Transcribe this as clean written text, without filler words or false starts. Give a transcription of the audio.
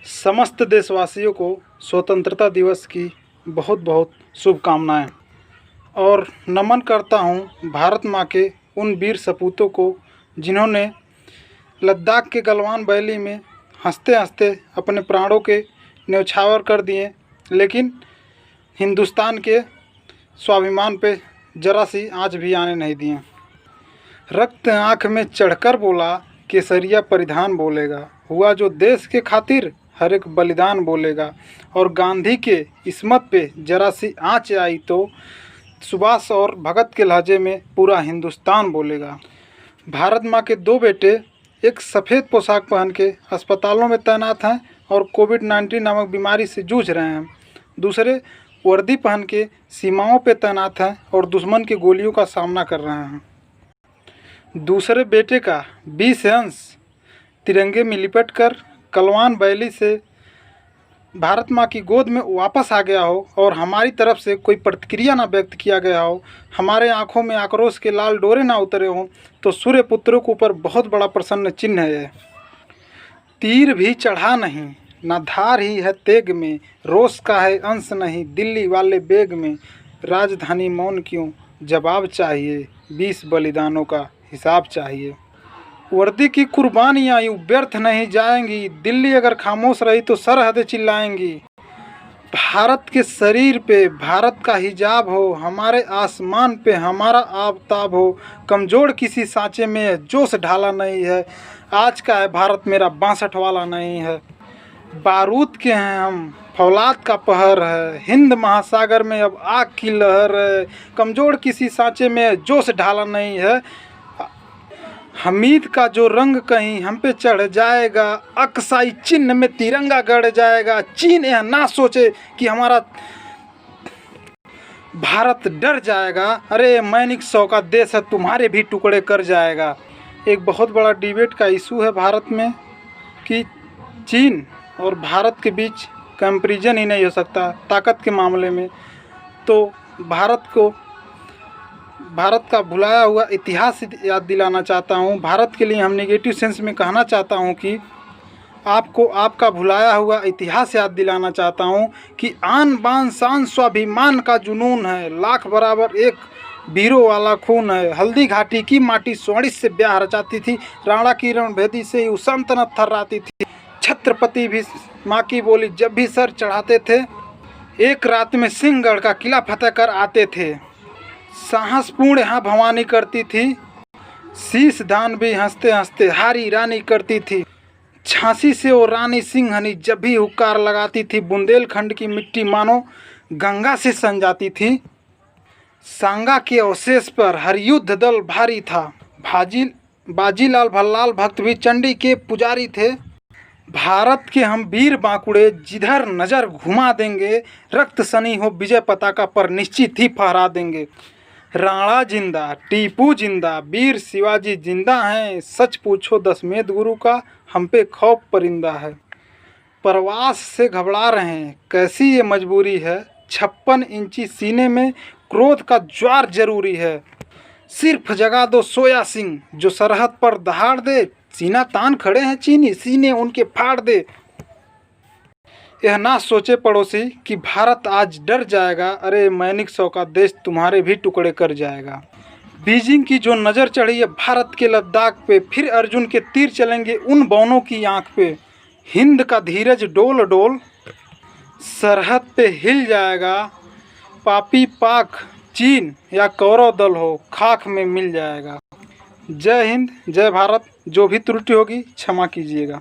समस्त देशवासियों को स्वतंत्रता दिवस की बहुत बहुत शुभकामनाएं और नमन करता हूं भारत माँ के उन वीर सपूतों को जिन्होंने लद्दाख के गलवान वैली में हंसते हंसते अपने प्राणों के न्यौछावर कर दिए, लेकिन हिंदुस्तान के स्वाभिमान पे जरा सी आँच भी आने नहीं दिए। रक्त आँख में चढ़कर बोला केसरिया परिधान बोलेगा, हुआ जो देश के खातिर हर एक बलिदान बोलेगा। और गांधी के इस्मत पे जरा सी आँच आई तो सुभाष और भगत के लहजे में पूरा हिंदुस्तान बोलेगा। भारत माँ के दो बेटे एक सफ़ेद पोशाक पहन के अस्पतालों में तैनात हैं और कोविड-19 नामक बीमारी से जूझ रहे हैं। दूसरे वर्दी पहन के सीमाओं पे तैनात हैं और दुश्मन की गोलियों का सामना कर रहे हैं। दूसरे बेटे का 20 अंश तिरंगे में लिपट कर गलवान वैली से भारत माँ की गोद में वापस आ गया हो और हमारी तरफ से कोई प्रतिक्रिया ना व्यक्त किया गया हो, हमारे आंखों में आक्रोश के लाल डोरे ना उतरे हों, तो सूर्य पुत्रों के ऊपर बहुत बड़ा प्रसन्न चिन्ह है। तीर भी चढ़ा नहीं ना धार ही है तेग में, रोष का है अंश नहीं दिल्ली वाले बेग में। राजधानी मौन क्यों, जवाब चाहिए, 20 बलिदानों का हिसाब चाहिए। वर्दी की कुर्बानियाँ यूँ व्यर्थ नहीं जाएंगी, दिल्ली अगर खामोश रही तो सरहदें चिल्लाएंगी। भारत के शरीर पे भारत का हिजाब हो, हमारे आसमान पे हमारा आफताब हो। कमज़ोर किसी सांचे में जोश ढाला नहीं है, आज का है भारत मेरा 62 वाला नहीं है। बारूद के हैं हम, फौलाद का पहर है, हिंद महासागर में अब आग की लहर है। कमज़ोर किसी सांचे में जोश ढाला नहीं है, हमीद का जो रंग कहीं हम पे चढ़ जाएगा, अक्साई चिन्ह में तिरंगा गड़ जाएगा। चीन यह ना सोचे कि हमारा भारत डर जाएगा, अरे मैनिक 100 का देश है, तुम्हारे भी टुकड़े कर जाएगा। एक बहुत बड़ा डिबेट का इशू है भारत में कि चीन और भारत के बीच कंपैरिजन ही नहीं हो सकता ताकत के मामले में। तो भारत का भुलाया हुआ इतिहास याद दिलाना चाहता हूँ। भारत के लिए हम नेगेटिव सेंस में कहना चाहता हूँ कि आपको आपका भुलाया हुआ इतिहास याद दिलाना चाहता हूँ कि आन बान शान स्वाभिमान का जुनून है, लाख बराबर एक वीरों वाला खून है। हल्दी घाटी की माटी स्वर्ण से ब्याह रचाती थी, राणा की रणभेदी से ही सल्तनत थर्राती थी। छत्रपति भी माँ की बोली जब भी सर चढ़ाते थे, एक रात में सिंहगढ़ का किला फतेह कर आते थे। साहसपूर्ण यहाँ भवानी करती थी, शीश दान भी हंसते हंसते हारी रानी करती थी। झांसी से वो रानी सिंहनी जब भी हुक्कार लगाती थी, बुंदेलखंड की मिट्टी मानो गंगा से सन जाती थी। सांगा के अवशेष पर हर युद्ध दल भारी था, बाजीलाल भल्लाल भक्त भी चंडी के पुजारी थे। भारत के हम वीर बांकुड़े जिधर नज़र घुमा देंगे, रक्त सनी हो विजय पताका पर निश्चित ही फहरा देंगे। राणा जिंदा, टीपू जिंदा, वीर शिवाजी जिंदा हैं, सच पूछो दशमेध गुरु का हम पे खौफ परिंदा है। प्रवास से घबरा रहे हैं, कैसी ये मजबूरी है, 56 इंची सीने में क्रोध का ज्वार जरूरी है। सिर्फ जगा दो सोया सिंह जो सरहद पर दहाड़ दे, सीना तान खड़े हैं चीनी सीने उनके फाड़ दे। यह ना सोचे पड़ोसी कि भारत आज डर जाएगा, अरे मैनिक 100 का देश तुम्हारे भी टुकड़े कर जाएगा। बीजिंग की जो नज़र चढ़ी है भारत के लद्दाख पे, फिर अर्जुन के तीर चलेंगे उन बौनों की आंख पे। हिंद का धीरज डोल डोल सरहद पे हिल जाएगा, पापी पाक चीन या कौरव दल हो खाक में मिल जाएगा। जय हिंद, जय भारत। जो भी त्रुटि होगी क्षमा कीजिएगा।